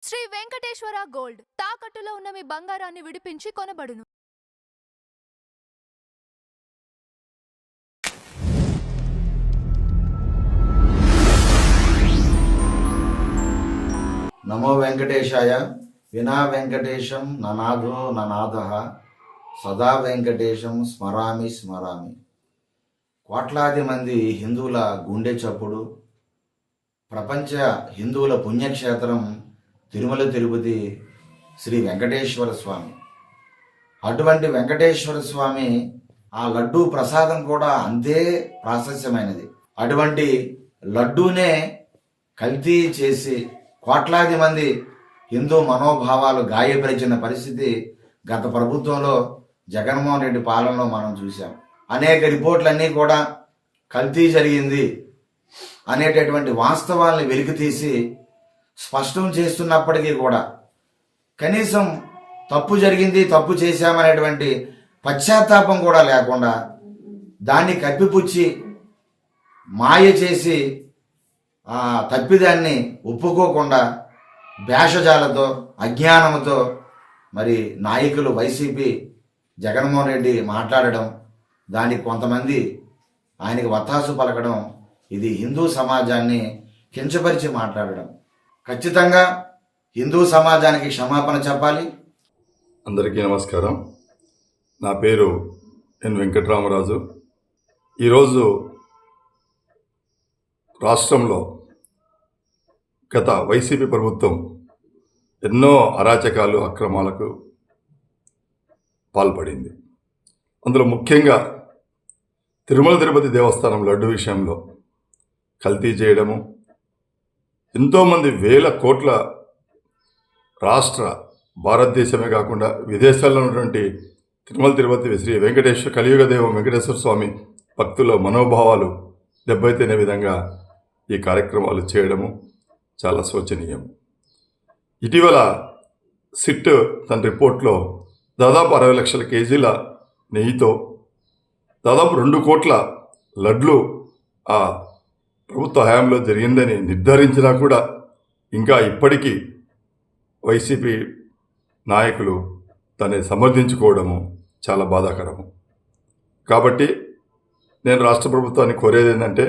Shri Venkateswara gold తాకట్టులో ఉన్న మీ బంగారాన్ని విడిపించి కొనబడును. నమో వెంకటేశాయ. వినా వెంకటేశం ననాథో ననాథః సదా వెంకటేశం స్మరామి స్మరామి. కోట్లాది మంది హిందువుల గుండె చప్పుడు, ప్రపంచ హిందువుల పుణ్యక్షేత్రం తిరుమల తిరుపతి శ్రీ వెంకటేశ్వర స్వామి. అటువంటి వెంకటేశ్వర స్వామి ఆ లడ్డూ ప్రసాదం కూడా అంతే ప్రాశస్యమైనది. అటువంటి లడ్డూనే కల్తీ చేసి కోట్లాది మంది హిందూ మనోభావాలు గాయపరిచిన పరిస్థితి గత ప్రభుత్వంలో జగన్మోహన్ రెడ్డి పాలనలో మనం చూసాం. అనేక రిపోర్ట్లన్నీ కూడా కల్తీ జరిగింది అనేటటువంటి వాస్తవాల్ని వెలికితీసి స్పష్టం చేస్తున్నప్పటికీ కూడా కనీసం తప్పు జరిగింది, తప్పు చేశామనేటువంటి పశ్చాత్తాపం కూడా లేకుండా దాన్ని కప్పిపుచ్చి మాయ చేసి ఆ తప్పిదాన్ని ఒప్పుకోకుండా భేషజాలతో అజ్ఞానంతో మరి నాయకులు వైసీపీ జగన్మోహన్ రెడ్డి మాట్లాడడం, దానికి కొంతమంది ఆయనకి వత్తాసు పలకడం, ఇది హిందూ సమాజాన్ని కించపరిచి మాట్లాడడం. ఖచ్చితంగా హిందూ సమాజానికి క్షమాపణ చెప్పాలి. అందరికీ నమస్కారం. నా పేరు ఎన్ వెంకటరామరాజు. ఈరోజు రాష్ట్రంలో గత వైసీపీ ప్రభుత్వం ఎన్నో అరాచకాలు, అక్రమాలకు పాల్పడింది. అందులో ముఖ్యంగా తిరుమల తిరుపతి దేవస్థానం లడ్డు విషయంలో కల్తీ చేయడము, ఎంతోమంది వేల కోట్ల రాష్ట్ర భారతదేశమే కాకుండా విదేశాల్లో ఉన్నటువంటి తిరుమల తిరుపతి శ్రీ వెంకటేశ్వర కలియుగ దేవం వెంకటేశ్వర స్వామి భక్తుల మనోభావాలు దెబ్బతినే విధంగా ఈ కార్యక్రమాలు చేయడము చాలా శోచనీయం. ఇటీవల సిట్ తన రిపోర్ట్లో దాదాపు 60 లక్షల కేజీల నెయ్యితో దాదాపు 2 కోట్ల లడ్లు ఆ ప్రభుత్వ హయాంలో జరిగిందని నిర్ధారించినా కూడా ఇంకా ఇప్పటికీ వైసీపీ నాయకులు దాన్ని సమర్థించుకోవడము చాలా బాధాకరము. కాబట్టి నేను రాష్ట్ర ప్రభుత్వాన్ని కోరేది ఏంటంటే,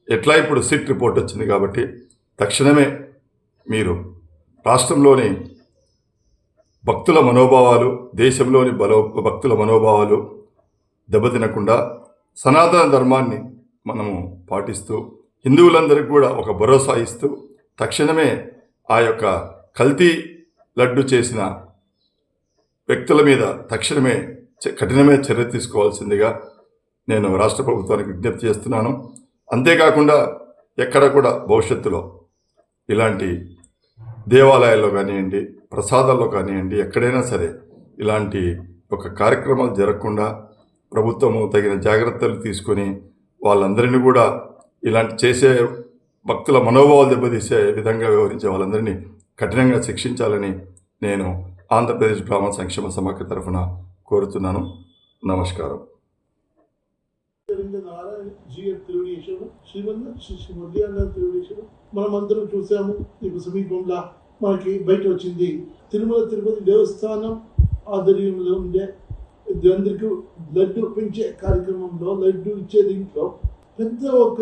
ఎట్లా ఇప్పుడు సిట్ రిపోర్ట్ వచ్చింది కాబట్టి తక్షణమే మీరు రాష్ట్రంలోని భక్తుల మనోభావాలు, దేశంలోని భక్తుల మనోభావాలు దెబ్బతినకుండా సనాతన ధర్మాన్ని మనము పాటిస్తూ హిందువులందరికీ కూడా ఒక భరోసా ఇస్తూ తక్షణమే ఆ యొక్క కల్తీ లడ్డు చేసిన వ్యక్తుల మీద తక్షణమే కఠినమైన చర్య తీసుకోవాల్సిందిగా నేను రాష్ట్ర ప్రభుత్వానికి విజ్ఞప్తి చేస్తున్నాను. అంతేకాకుండా ఎక్కడ కూడా భవిష్యత్తులో ఇలాంటి దేవాలయాల్లో కానివ్వండి, ప్రసాదాల్లో కానివ్వండి, ఎక్కడైనా సరే ఇలాంటి ఒక కార్యక్రమాలు జరగకుండా ప్రభుత్వము తగిన జాగ్రత్తలు తీసుకొని వాళ్ళందరినీ కూడా ఇలాంటి చేసే భక్తుల మనోభావాలు దెబ్బతీసే విధంగా వ్యవహరించే వాళ్ళందరినీ కఠినంగా శిక్షించాలని నేను ఆంధ్రప్రదేశ్ బ్రాహ్మణ సంక్షేమ సమాఖ్య తరఫున కోరుతున్నాను. నమస్కారం. మనమందరం చూసాము. ఇప్పుడు సమీపంలో మనకి బయట వచ్చింది తిరుమల తిరుపతి దేవస్థానం ఆధ్వర్యంలో ఉండే అందరికీ లడ్డు పెంచే కార్యక్రమంలో లడ్డు ఇచ్చే దీంట్లో పెద్ద ఒక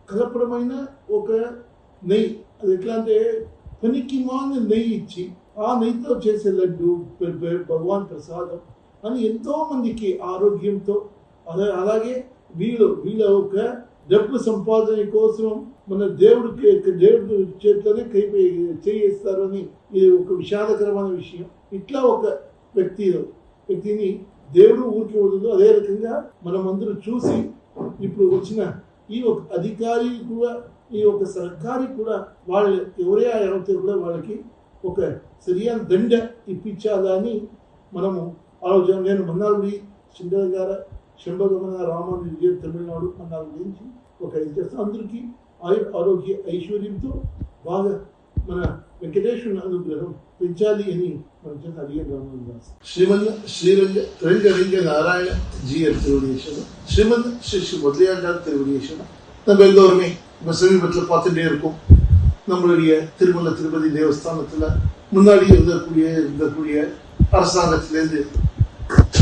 కలపడమైన ఒక నెయ్యి, అది ఎట్లా అంటే పనికి మాన నెయ్యి ఇచ్చి ఆ నెయ్యితో చేసే లడ్డు భగవాన్ ప్రసాదం అని ఎంతో మందికి ఆరోగ్యంతో అలాగే వీళ్ళ ఒక డబ్బు సంపాదన కోసం మన దేవుడు చేతిలోనే చేయిస్తారు అని ఇది ఒక విషాదకరమైన విషయం. ఇట్లా ఒక వ్యక్తిని దేవుడు ఊరికి వదలదు. అదే రకంగా మనమందరూ చూసి ఇప్పుడు వచ్చిన ఈ ఒక అధికారి కూడా, ఈ ఒక సర్కారి కూడా వాళ్ళు ఎవరే అవుతారు కూడా వాళ్ళకి ఒక సరియైన దండ ఇప్పించాలని మనము ఆలోచన. నేను మన్నాడు శంభగమన రామాను తమిళనాడు మన్నాడు గురించి ఒక ఇది చేస్తాను. అందరికీ ఆరోగ్య ఐశ్వర్యంతో బాగా మన వెంకటేశ్వర అనుగ్రహం పెంచాలి అని మన చేత అడిగారు రామదాస్. శ్రీరంగ నారాయణ ஜிஆர் திருவடியேஸ்வரம், ஸ்ரீமத் ஸ்ரீ முதலியாண்டார் திருவடியேஸ்வரம். நம்ம எல்லோருமே நம்ம சமீபத்தில் பார்த்துட்டே இருக்கோம். நம்மளுடைய திருமல திருப்பதி தேவஸ்தானத்துல முன்னாடி இருந்தக்கூடிய அரசாங்கத்திலேருந்து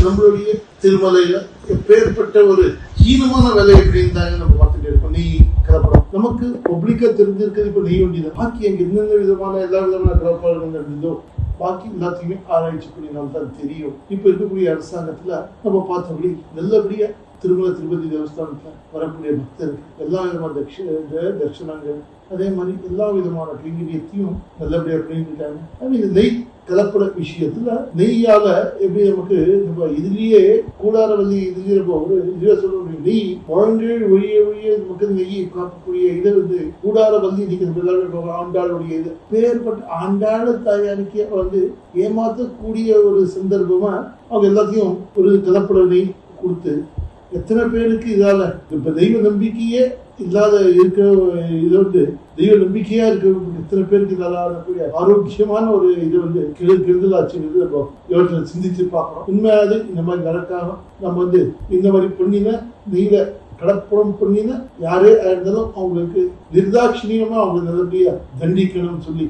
நம்மளுடைய திருமலையில எப்பேற்பட்ட ஒரு ஹீனமான வேலை எப்படி இருந்தாங்க நம்ம பார்த்துட்டு இருக்கோம். நெய் கலப்படம் நமக்கு பப்ளிக்கா தெரிஞ்சிருக்கிறது இப்ப நெய் வண்டி தான். பாக்கி அங்க எந்தெந்த விதமான எல்லா விதமான கலப்படங்கள் நடந்ததோ பாக்கி எல்லாத்தையுமே ஆராய்ச்சி பண்ணி நம்ம தான் தெரியும். இப்ப இருக்கக்கூடிய அரசாங்கத்துல நம்ம பார்த்தபடி நல்லபடியா திருமல திருப்பதி தேவஸ்தானத்துல வரக்கூடிய பக்தர்கள் எல்லா விதமான தர்ஷனங்கள் அதே மாதிரி எல்லா விதமான கைங்கரியத்தையும் நல்லபடியா பண்ணிட்டாங்க. இந்த நெய் கலப்பட விஷயத்துல நெய்யால எப்படி நமக்கு நம்ம இதுலயே கூடாரவல்லி இதுலயே நம்ம ஒரு இதுல சொல்ற நெய் முழங்கேழ் ஒழிய நமக்கு நெய்யை காக்கக்கூடிய இதை கூடாரவல்லி நீங்க ஆண்டாளுடைய இது பேர்பட்ட ஆண்டாள தயாரிக்க ஏமாற்றக்கூடிய ஒரு சந்தர்ப்பமா அவங்க எல்லாத்தையும் ஒரு கலப்பட நெய் கொடுத்து எத்தனை பேருக்கு இதால இப்ப தெய்வ நம்பிக்கையே இல்லாத இருக்க இது தெய்வ நம்பிக்கையா இருக்க எத்தனை பேருக்கு இதால ஆரோக்கியமான ஒரு இது கெடுதலாச்சுங்கிறது நம்ம யோசனை சிந்திச்சு பார்க்கணும். உண்மையாது இந்த மாதிரி நடக்காம நம்ம இந்த மாதிரி பண்ணின நெய்ல கலப்படம் பண்ணின யாரே இருந்தாலும் அவங்களுக்கு நிர்தாட்சிணியமா அவங்க நல்லபடியா தண்டிக்கணும்னு சொல்லி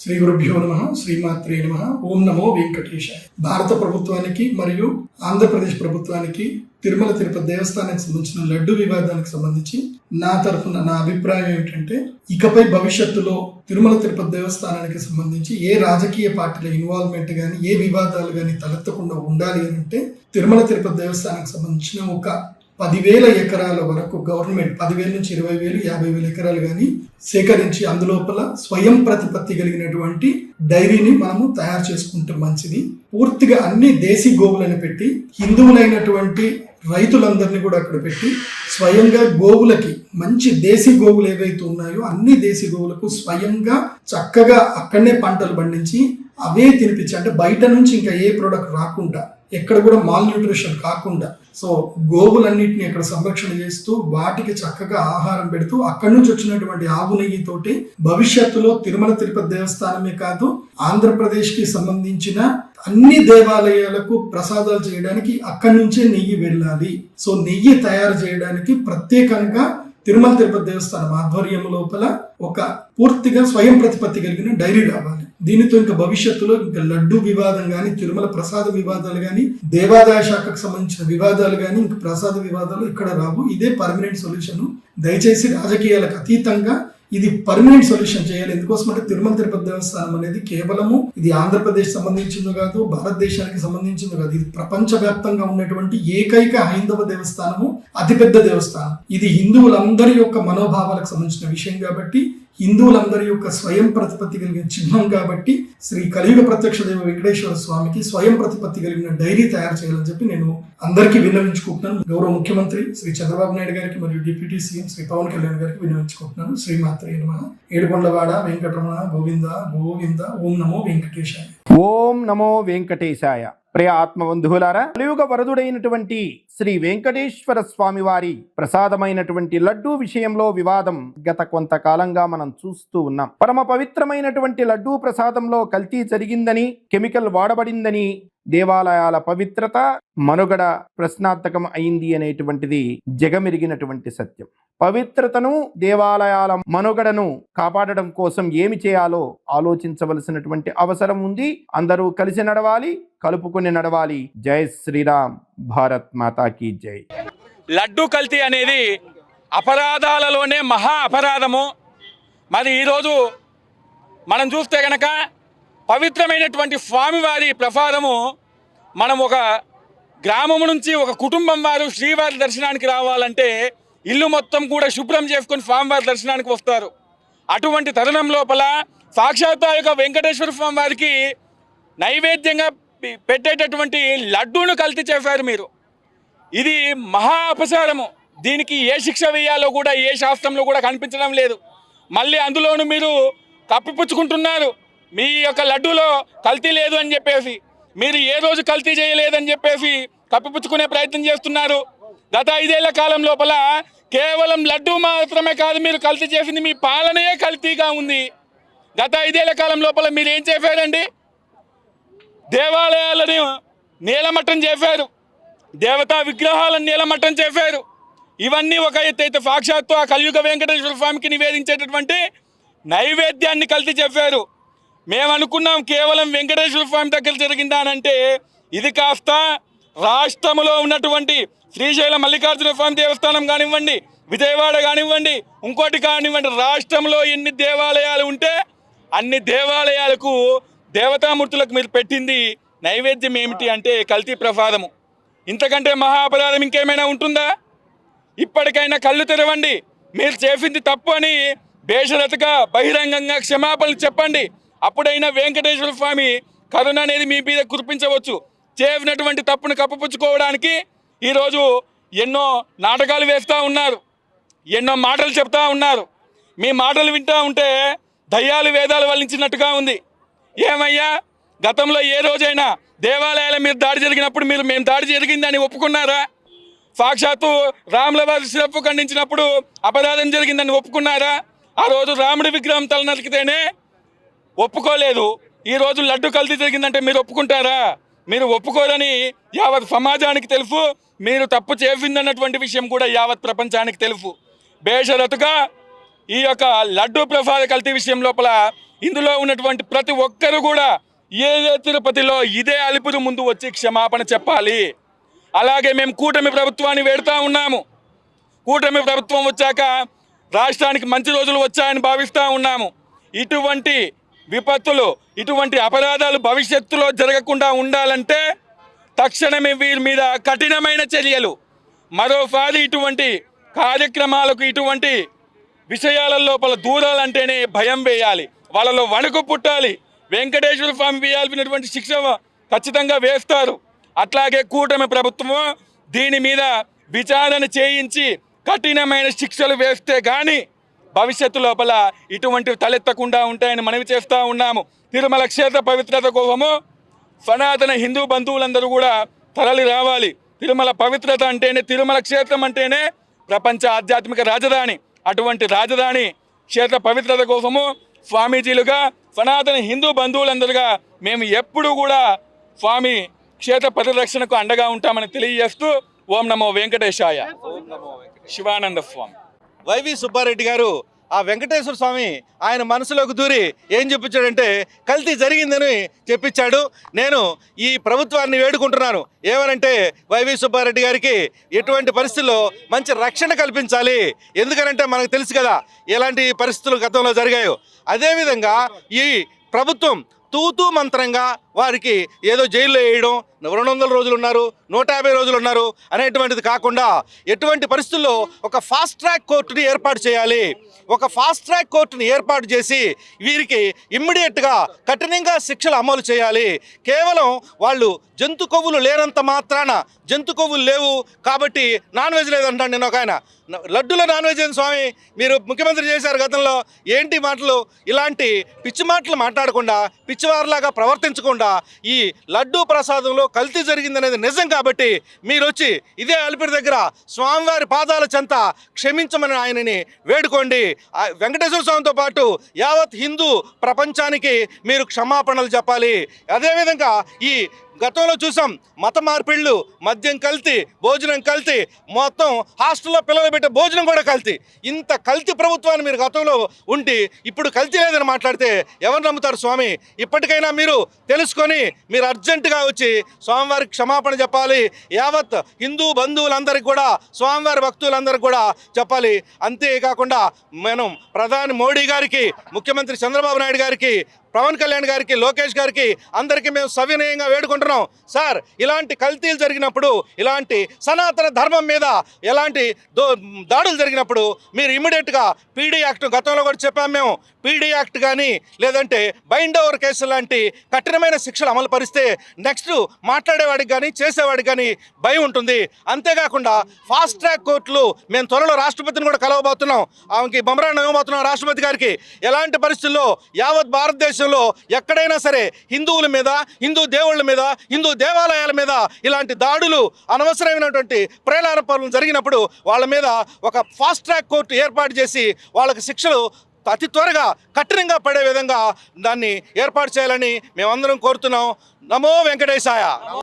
శ్రీ గురుభ్యో నమః శ్రీమాత్రే నమః. ఓం నమో వెంకటేశాయ. భారత ప్రభుత్వానికి మరియు ఆంధ్రప్రదేశ్ ప్రభుత్వానికి తిరుమల తిరుపతి దేవస్థానానికి సంబంధించిన లడ్డు వివాదానికి సంబంధించి నా తరఫున నా అభిప్రాయం ఏమిటంటే ఇకపై భవిష్యత్తులో తిరుమల తిరుపతి దేవస్థానానికి సంబంధించి ఏ రాజకీయ పార్టీల ఇన్వాల్వ్మెంట్ కానీ ఏ వివాదాలు కానీ తలెత్తకుండా ఉండాలి అని అంటే తిరుమల తిరుపతి దేవస్థానానికి సంబంధించిన ఒక 10,000 ఎకరాల వరకు గవర్నమెంట్ 10,000 నుంచి 20,000 50,000 ఎకరాలు కానీ సేకరించి అందులోపల స్వయం ప్రతిపత్తి కలిగినటువంటి డైరీని మనము తయారు చేసుకుంటే మంచిది. పూర్తిగా అన్ని దేశీ గోవులను పెట్టి హిందువులైనటువంటి రైతులందరినీ కూడా అక్కడ పెట్టి స్వయంగా గోవులకి మంచి దేశీ గోవులు ఏవైతే ఉన్నాయో అన్ని దేశీ గోవులకు స్వయంగా చక్కగా అక్కడనే పంటలు పండించి అవే తినిపించి అంటే బయట నుంచి ఇంకా ఏ ప్రోడక్ట్ రాకుండా ఎక్కడ కూడా మాల్ న్యూట్రిషన్ కాకుండా సో గోవులన్నింటినీ అక్కడ సంరక్షణ చేస్తూ వాటికి చక్కగా ఆహారం పెడుతూ అక్కడి నుంచి వచ్చినటువంటి ఆవు నెయ్యితోటి భవిష్యత్తులో తిరుమల తిరుపతి దేవస్థానమే కాదు ఆంధ్రప్రదేశ్ కి సంబంధించిన అన్ని దేవాలయాలకు ప్రసాదాలు చేయడానికి అక్కడి నుంచే నెయ్యి వెళ్ళాలి. సో నెయ్యి తయారు చేయడానికి ప్రత్యేకంగా తిరుమల తిరుపతి దేవస్థానం ఆధ్వర్యం లోపల ఒక పూర్తిగా స్వయం ప్రతిపత్తి కలిగిన డైరీ రావాలి. దీనితో ఇంకా భవిష్యత్తులో ఇంకా లడ్డు వివాదం కానీ తిరుమల ప్రసాద వివాదాలు కానీ దేవాదాయ శాఖకు సంబంధించిన వివాదాలు కానీ ఇంకా ప్రసాద వివాదాలు ఇక్కడ రావు. ఇదే పర్మనెంట్ సొల్యూషన్. దయచేసి రాజకీయాలకు అతీతంగా ఇది పర్మనెంట్ సొల్యూషన్ చేయాలి. ఎందుకోసం అంటే తిరుమల తిరుపతి దేవస్థానం అనేది కేవలము ఇది ఆంధ్రప్రదేశ్ సంబంధించింది కాదు, భారతదేశానికి సంబంధించింది కాదు, ఇది ప్రపంచ వ్యాప్తంగా ఉన్నటువంటి ఏకైక హైందవ దేవస్థానము, అతిపెద్ద దేవస్థానం. ఇది హిందువులందరి యొక్క మనోభావాలకు సంబంధించిన విషయం కాబట్టి హిందువులందరి యొక్క స్వయం ప్రతిపత్తి కలిగిన చిహ్నం కాబట్టి శ్రీ కలియుగ ప్రత్యక్ష దేవ వెంకటేశ్వర స్వామికి స్వయం ప్రతిపత్తి కలిగిన డైరీ తయారు చేయాలని చెప్పి నేను అందరికీ విన్నవించుకుంటున్నాను. గౌరవ ముఖ్యమంత్రి శ్రీ చంద్రబాబు నాయుడు గారికి మరియు డిప్యూటీ సీఎం శ్రీ పవన్ కళ్యాణ్ గారికి విన్నవించుకుంటున్నాను. శ్రీమాత్రే నమః. ఏడుకొండలవాడ వెంకటరమణ గోవింద గోవింద. ఓం నమో వెంకటేశాయ. ఓం నమో వెంకటేశాయ. ప్రియ ఆత్మబంధువులారా, కలియుగ వరదుడైనటువంటి శ్రీ వెంకటేశ్వర స్వామి వారి ప్రసాదమైనటువంటి లడ్డూ విషయంలో వివాదం గత కొంతకాలంగా మనం చూస్తూ ఉన్నాం. పరమ పవిత్రమైనటువంటి లడ్డూ ప్రసాదంలో కల్తీ జరిగిందని, కెమికల్ వాడబడిందని, దేవాలయాల పవిత్రత మనుగడ ప్రశ్నార్థకం అయింది అనేటువంటిది జగమెరిగినటువంటి సత్యం. పవిత్రతను దేవాలయాల మనుగడను కాపాడడం కోసం ఏమి చేయాలో ఆలోచించవలసినటువంటి అవసరం ఉంది. అందరూ కలిసి నడవాలి, కలుపుకొని నడవాలి. జై శ్రీరామ్. భారత్ మాతాకి జై. లడ్డు కల్తీ అనేది అపరాధాలలోనే మహా అపరాధము. మరి ఈరోజు మనం చూస్తే కనుక పవిత్రమైనటువంటి స్వామివారి ప్రసాదము మనం ఒక గ్రామం నుంచి ఒక కుటుంబం వారు శ్రీవారి దర్శనానికి రావాలంటే ఇల్లు మొత్తం కూడా శుభ్రం చేసుకొని స్వామివారి దర్శనానికి వస్తారు. అటువంటి తరుణం లోపల సాక్షాత్ యొక్క వెంకటేశ్వర స్వామి వారికి నైవేద్యంగా పెట్టేటటువంటి లడ్డూను కల్తీ చేశారు మీరు. ఇది మహా అపచారము. దీనికి ఏ శిక్ష వేయాలో కూడా ఏ శాస్త్రంలో కూడా కనిపించడం లేదు. మళ్ళీ అందులోనూ మీరు కప్పిపుచ్చుకుంటున్నారు. మీ యొక్క లడ్డూలో కల్తీ లేదు అని చెప్పేసి, మీరు ఏ రోజు కల్తీ చేయలేదని చెప్పేసి కప్పిపుచ్చుకునే ప్రయత్నం చేస్తున్నారు. గత 5 ఏళ్ల కాలం లోపల కేవలం లడ్డూ మాత్రమే కాదు, మీరు కల్తీ చేసింది మీ పాలనే కల్తీగా ఉంది. గత 5 ఏళ్ల కాలం లోపల మీరు ఏం చేశారండి? దేవాలయాలను నీలమట్టం చేశారు, దేవతా విగ్రహాలను నీలమట్టం చేశారు, ఇవన్నీ ఒక ఎత్తు అయితే సాక్షాత్తు ఆ కలియుగ వెంకటేశ్వర స్వామికి నివేదించేటటువంటి నైవేద్యాన్ని కల్తీ చెప్పారు. మేము అనుకున్నాం కేవలం వెంకటేశ్వర స్వామి దగ్గర జరిగిందా అని అంటే ఇది కాస్త రాష్ట్రంలో ఉన్నటువంటి శ్రీశైలం మల్లికార్జున స్వామి దేవస్థానం కానివ్వండి, విజయవాడ కానివ్వండి, ఇంకోటి కానివ్వండి, రాష్ట్రంలో ఎన్ని దేవాలయాలు ఉంటే అన్ని దేవాలయాలకు దేవతామూర్తులకు మీరు పెట్టింది నైవేద్యం ఏమిటి అంటే కల్తీ ప్రసాదము. ఇంతకంటే మహా అపరాధం ఇంకేమైనా ఉంటుందా? ఇప్పటికైనా కళ్ళు తెరవండి. మీరు చేసింది తప్పు అని బేషరతుగా బహిరంగంగా క్షమాపణలు చెప్పండి. అప్పుడైనా వెంకటేశ్వర స్వామి కరుణ అనేది మీ మీద కురిపించవచ్చు. చేసినటువంటి తప్పును కప్పిపుచ్చుకోవడానికి ఈరోజు ఎన్నో నాటకాలు వేస్తూ ఉన్నారు, ఎన్నో మాటలు చెప్తా ఉన్నారు. మీ మాటలు వింటూ ఉంటే దయ్యాలు వేదాలు వల్లించినట్టుగా ఉంది. ఏమయ్యా, గతంలో ఏ రోజైనా దేవాలయాల మీద దాడి జరిగినప్పుడు మేము దాడి జరిగిందని ఒప్పుకున్నారా? సాక్షాత్తు రాముల వారి శిరప్పు ఖండించినప్పుడు అపరాధం జరిగిందని ఒప్పుకున్నారా? ఆ రోజు రాముడి విగ్రహం తలనరికితేనే ఒప్పుకోలేదు. ఈరోజు లడ్డు కల్తీ జరిగిందంటే మీరు ఒప్పుకుంటారా? మీరు ఒప్పుకోరని యావత్ సమాజానికి తెలుసు. మీరు తప్పు చేసిందన్నటువంటి విషయం కూడా యావత్ ప్రపంచానికి తెలుసు. బేషరతుగా ఈ యొక్క లడ్డు ప్రసాద కల్తీ విషయం లోపల ఇందులో ఉన్నటువంటి ప్రతి ఒక్కరు కూడా ఏదే తిరుపతిలో ఇదే అలుపురు ముందు వచ్చి క్షమాపణ చెప్పాలి. అలాగే మేము కూటమి ప్రభుత్వాన్ని వేడుతూ ఉన్నాము. కూటమి ప్రభుత్వం వచ్చాక రాష్ట్రానికి మంచి రోజులు వచ్చాయని భావిస్తూ ఉన్నాము. ఇటువంటి విపత్తులు, ఇటువంటి అపరాధాలు భవిష్యత్తులో జరగకుండా ఉండాలంటే తక్షణమే వీరి మీద కఠినమైన చర్యలు, మరోసారి ఇటువంటి కార్యక్రమాలకు, ఇటువంటి విషయాల లోపల దూరాలంటేనే భయం వేయాలి, వాళ్ళలో వణుకు పుట్టాలి. వెంకటేశ్వర స్వామి వేయాల్సినటువంటి శిక్ష ఖచ్చితంగా వేస్తారు. అట్లాగే కూటమి ప్రభుత్వము దీని మీద విచారణ చేయించి కఠినమైన శిక్షలు వేస్తే కానీ భవిష్యత్తు లోపల ఇటువంటివి తలెత్తకుండా ఉంటాయని మనవి చేస్తూ ఉన్నాము. తిరుమల క్షేత్ర పవిత్రత కోసము సనాతన హిందూ బంధువులందరూ కూడా తరలి రావాలి. తిరుమల పవిత్రత అంటేనే, తిరుమల క్షేత్రం అంటేనే ప్రపంచ ఆధ్యాత్మిక రాజధాని. అటువంటి రాజధాని క్షేత్ర పవిత్రత కోసము స్వామీజీలుగా, సనాతన హిందూ బంధువులందరుగా మేము ఎప్పుడూ కూడా స్వామి క్షేత్ర పరిరక్షణకు అండగా ఉంటామని తెలియజేస్తూ ఓం నమో వెంకటేశాయ. శివానంద స్వామి. వైవి సుబ్బారెడ్డి గారు ఆ వెంకటేశ్వర స్వామి ఆయన మనసులోకి దూరి ఏం చెప్పించాడంటే కల్తీ జరిగిందని చెప్పించాడు. నేను ఈ ప్రభుత్వాన్ని వేడుకుంటున్నాను ఏమనంటే వైవి సుబ్బారెడ్డి గారికి ఎటువంటి పరిస్థితుల్లో మంచి రక్షణ కల్పించాలి. ఎందుకనంటే మనకు తెలుసు కదా ఎలాంటి పరిస్థితులు గతంలో జరిగాయో. అదేవిధంగా ఈ ప్రభుత్వం తూతూ మంత్రంగా వారికి ఏదో జైల్లో వేయడం, 200 రోజులు ఉన్నారు, 150 రోజులు ఉన్నారు అనేటువంటిది కాకుండా ఎటువంటి పరిస్థితుల్లో ఒక ఫాస్ట్ ట్రాక్ కోర్టుని ఏర్పాటు చేయాలి. ఒక ఫాస్ట్ ట్రాక్ కోర్టుని ఏర్పాటు చేసి వీరికి ఇమ్మీడియట్గా కఠినంగా శిక్షలు అమలు చేయాలి. కేవలం వాళ్ళు జంతు కొవ్వులు లేనంత మాత్రాన, జంతు కొవ్వులు లేవు కాబట్టి నాన్ వెజ్ లేదంటాను నేను. ఒక ఆయన లడ్డూలో నాన్ వెజ్ ఏంది స్వామి, మీరు ముఖ్యమంత్రి చేశారు గతంలో, ఏంటి మాటలు? ఇలాంటి పిచ్చి మాటలు మాట్లాడకుండా, పిచ్చివారిలాగా ప్రవర్తించకుండా ఈ లడ్డూ ప్రసాదంలో కల్తీ జరిగిందనేది నిజం కాబట్టి మీరు వచ్చి ఇదే అలిపిరి దగ్గర స్వామివారి పాదాల చెంత క్షమించమని ఆయనని వేడుకోండి. వెంకటేశ్వర స్వామితో పాటు యావత్ హిందూ ప్రపంచానికి మీరు క్షమాపణలు చెప్పాలి. అదేవిధంగా ఈ గతంలో చూసాం మత మార్పిళ్ళు, మద్యం కల్తీ, భోజనం కల్తీ, మొత్తం హాస్టల్లో పిల్లలు పెట్టే భోజనం కూడా కల్తీ. ఇంత కల్తీ ప్రభుత్వాన్ని మీరు గతంలో ఉండి ఇప్పుడు కల్తీ లేదని మాట్లాడితే ఎవరు నమ్ముతారు స్వామి? ఇప్పటికైనా మీరు తెలుసుకొని మీరు అర్జెంటుగా వచ్చి స్వామివారికి క్షమాపణ చెప్పాలి. యావత్ హిందూ బంధువులందరికీ కూడా, స్వామివారి భక్తులందరికీ కూడా చెప్పాలి. అంతేకాకుండా మనం ప్రధాని మోడీ గారికి, ముఖ్యమంత్రి చంద్రబాబు నాయుడు గారికి, పవన్ కళ్యాణ్ గారికి, లోకేష్ గారికి అందరికీ మేము సవినయంగా వేడుకుంటున్నాం. సార్, ఇలాంటి కల్తీలు జరిగినప్పుడు, ఇలాంటి సనాతన ధర్మం మీద ఎలాంటి దాడులు జరిగినప్పుడు మీరు ఇమ్మీడియట్గా పీడీ యాక్ట్, గతంలో కూడా చెప్పాము మేము, పీడీ యాక్ట్ కానీ లేదంటే బైండ్ ఓవర్ కేసు లాంటి కఠినమైన శిక్షలు అమలు పరిస్తే నెక్స్ట్ మాట్లాడేవాడికి కానీ చేసేవాడికి కానీ భయం ఉంటుంది. అంతేకాకుండా ఫాస్ట్ ట్రాక్ కోర్టులు మేము త్వరలో రాష్ట్రపతిని కూడా కలవబోతున్నాం. ఆమెకి బొమ్మరాన్ని ఇవ్వబోతున్నాం రాష్ట్రపతి గారికి. ఎలాంటి పరిస్థితుల్లో యావత్ భారతదేశంలో ఎక్కడైనా సరే హిందువుల మీద, హిందూ దేవుళ్ళ మీద, హిందూ దేవాలయాల మీద ఇలాంటి దాడులు, అనవసరమైనటువంటి ప్రేలారోపణలు జరిగినప్పుడు వాళ్ళ మీద ఒక ఫాస్ట్ ట్రాక్ కోర్టు ఏర్పాటు చేసి వాళ్ళకి శిక్షలు అతి త్వరగా కఠినంగా పడే విధంగా దాన్ని ఏర్పాటు చేయాలని మేమందరం కోరుతున్నాం. నమో వెంకటేశాయ.